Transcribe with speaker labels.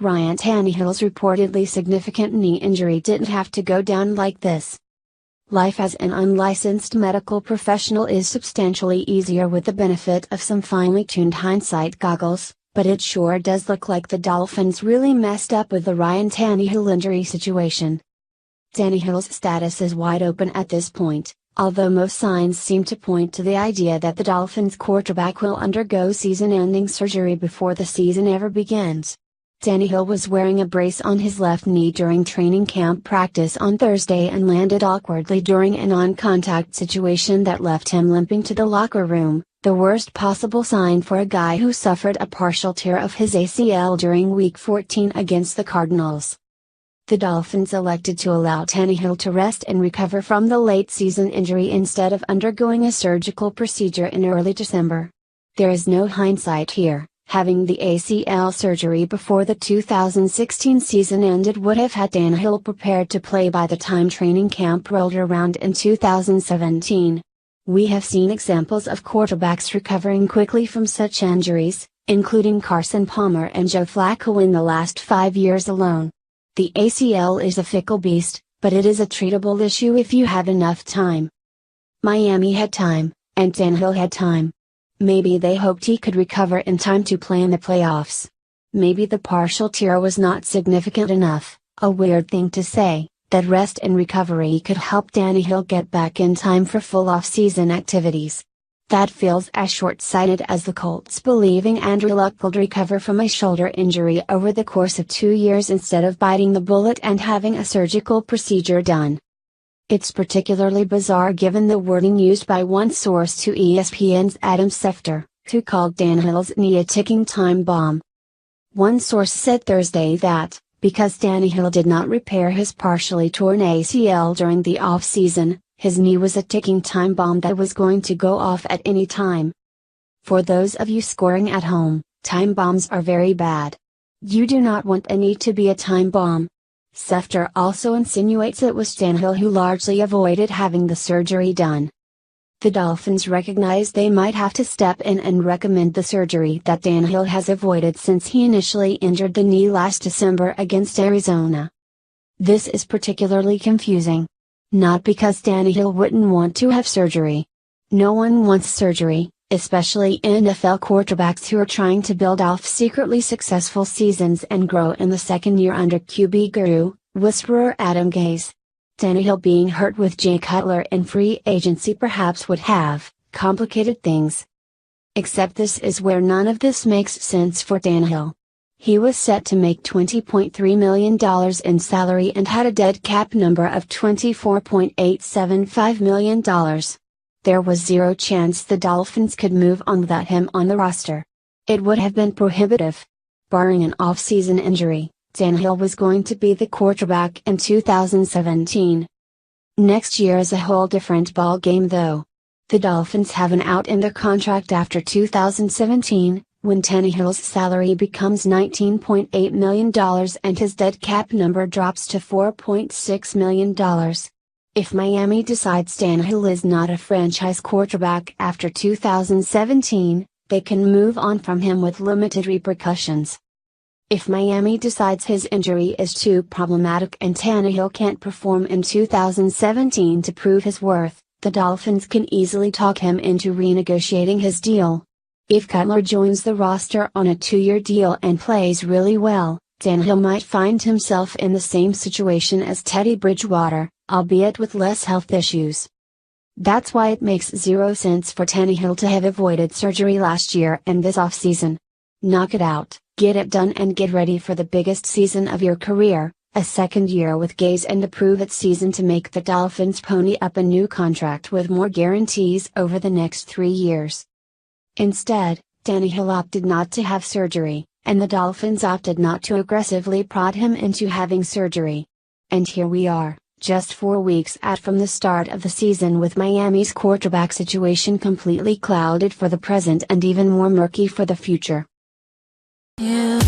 Speaker 1: Ryan Tannehill's reportedly significant knee injury didn't have to go down like this. Life as an unlicensed medical professional is substantially easier with the benefit of some finely tuned hindsight goggles, but it sure does look like the Dolphins really messed up with the Ryan Tannehill injury situation. Tannehill's status is wide open at this point, although most signs seem to point to the idea that the Dolphins quarterback will undergo season-ending surgery before the season ever begins. Tannehill was wearing a brace on his left knee during training camp practice on Thursday and landed awkwardly during a non-contact situation that left him limping to the locker room, the worst possible sign for a guy who suffered a partial tear of his ACL during Week 14 against the Cardinals. The Dolphins elected to allow Tannehill to rest and recover from the late-season injury instead of undergoing a surgical procedure in early December. There is no hindsight here. Having the ACL surgery before the 2016 season ended would have had Tannehill prepared to play by the time training camp rolled around in 2017. We have seen examples of quarterbacks recovering quickly from such injuries, including Carson and Joe Flacco in the last 5 years alone. The ACL is a fickle beast, but it is a treatable issue if you have enough time. Miami had time, and Tannehill had time. Maybe they hoped he could recover in time to play in the playoffs. Maybe the partial tear was not significant enough, a weird thing to say, that rest and recovery could help Tannehill get back in time for full off-season activities. That feels as short-sighted as the Colts believing Andrew Luck could recover from a shoulder injury over the course of 2 years instead of biting the bullet and having a surgical procedure done. It's particularly bizarre given the wording used by one source to ESPN's Adam Schefter, who called Tannehill's knee a ticking time bomb. One source said Thursday that, because Tannehill did not repair his partially torn ACL during the off-season, his knee was a ticking time bomb that was going to go off at any time. For those of you scoring at home, time bombs are very bad. You do not want a knee to be a time bomb. Schefter also insinuates it was Tannehill who largely avoided having the surgery done. The Dolphins recognize they might have to step in and recommend the surgery that Tannehill has avoided since he initially injured the knee last December against Arizona. This is particularly confusing. Not because Tannehill wouldn't want to have surgery. No one wants surgery, especially NFL quarterbacks who are trying to build off secretly successful seasons and grow in the second year under QB guru, whisperer Adam Gase. Tannehill being hurt with Jay Cutler in free agency perhaps would have complicated things. Except this is where none of this makes sense for Tannehill. He was set to make $20.3 million in salary and had a dead cap number of $24.875 million. There was zero chance the Dolphins could move on without him on the roster. It would have been prohibitive. Barring an off-season injury, Tannehill was going to be the quarterback in 2017. Next year is a whole different ball game though. The Dolphins have an out in their contract after 2017, when Tannehill's salary becomes $19.8 million and his dead cap number drops to $4.6 million. If Miami decides Tannehill is not a franchise quarterback after 2017, they can move on from him with limited repercussions. If Miami decides his injury is too problematic and Tannehill can't perform in 2017 to prove his worth, the Dolphins can easily talk him into renegotiating his deal. If Cutler joins the roster on a 2-year deal and plays really well, Tannehill might find himself in the same situation as Teddy Bridgewater, albeit with less health issues. That's why it makes zero sense for Tannehill to have avoided surgery last year and this offseason. Knock it out, get it done and get ready for the biggest season of your career, a second year with Gase and a prove-it season to make the Dolphins pony up a new contract with more guarantees over the next 3 years. Instead, Tannehill opted not to have surgery, and the Dolphins opted not to aggressively prod him into having surgery. And here we are, just 4 weeks out from the start of the season with Miami's quarterback situation completely clouded for the present and even more murky for the future.
Speaker 2: Yeah.